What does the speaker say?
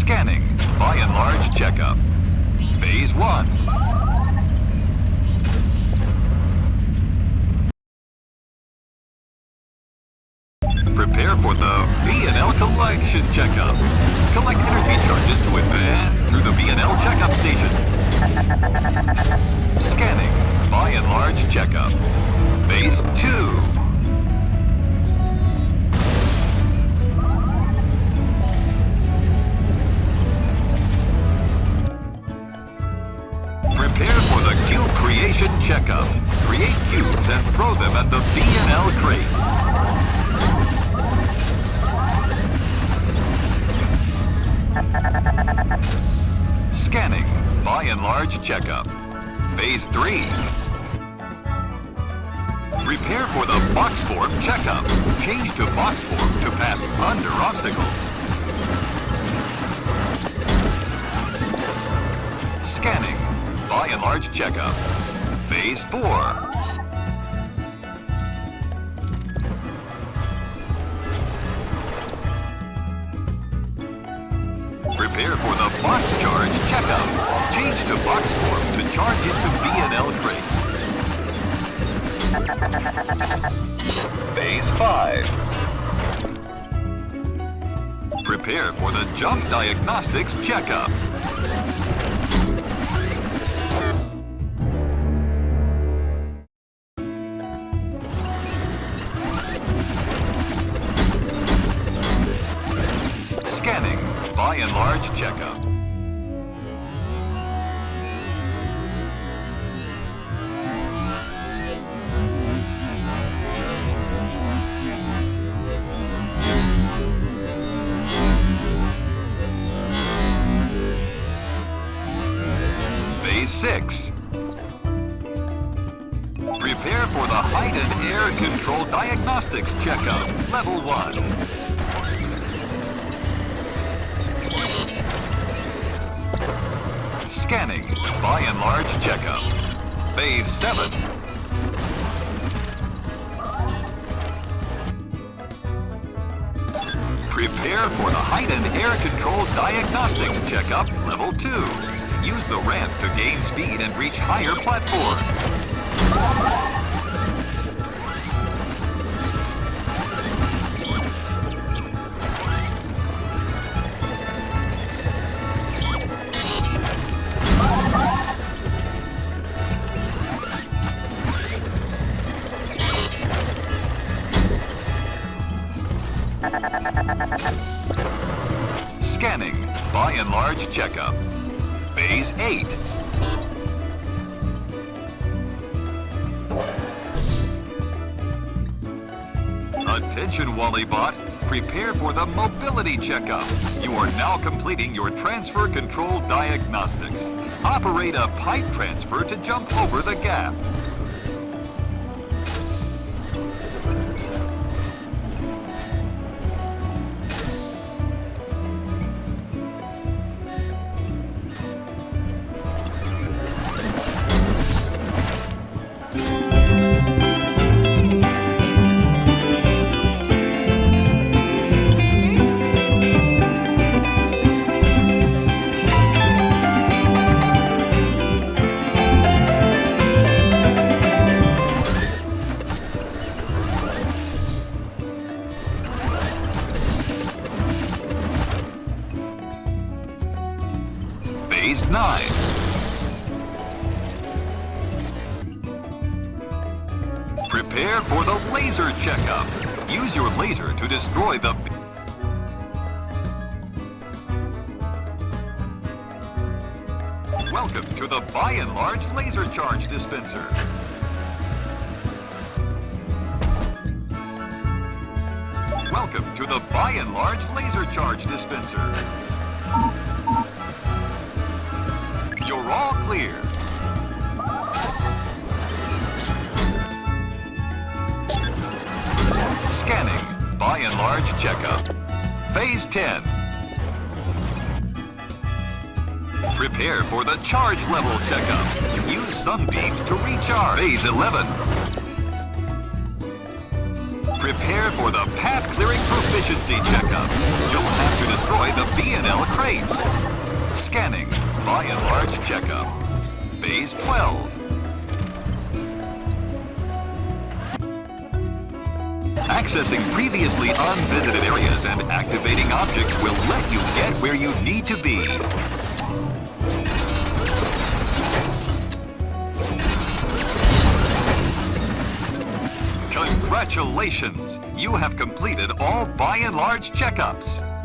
Scanning, by and large checkup. Phase 1. Prepare for the BNL collection checkup. Collect energy charges to advance through the BNL checkup station. Scanning, by and large checkup. Phase 2. Prepare for the cube creation checkup. Create cubes and throw them at the BNL crates. Scanning, by and large checkup. Phase 3. Prepare for the box form checkup. Change to box form to pass under obstacles. Scanning, by and large checkup. Phase 4. Prepare for the box charge checkup. Change to box form to charge into BNL crates. Phase 5. Prepare for the jump diagnostics checkup. Scanning, by and large checkup. Phase 6. Prepare for the height and air control diagnostics checkup, level 1. Scanning, by and large checkup. Phase 7. Prepare for the height and air control diagnostics checkup, level 2. Use the ramp to gain speed and reach higher platforms. Scanning, by and large checkup. Phase 8. Attention, Wallybot. Prepare for the mobility checkup. You are now completing your transfer control diagnostics. Operate a pipe transfer to jump over the gap. Phase 9. Prepare for the laser checkup. Use your laser to destroy the... Welcome to the by and large laser charge dispenser. Welcome to the by and large laser charge dispenser. You're all clear. Scanning, by and large checkup. Phase 10. Prepare for the charge level checkup. Use sunbeams to recharge. Phase 11. Prepare for the path clearing proficiency checkup. You'll have to destroy the BNL crates. Scanning, by and large checkup. Phase 12. Accessing previously unvisited areas and activating objects will let you get where you need to be. Congratulations! You have completed all by and large checkups.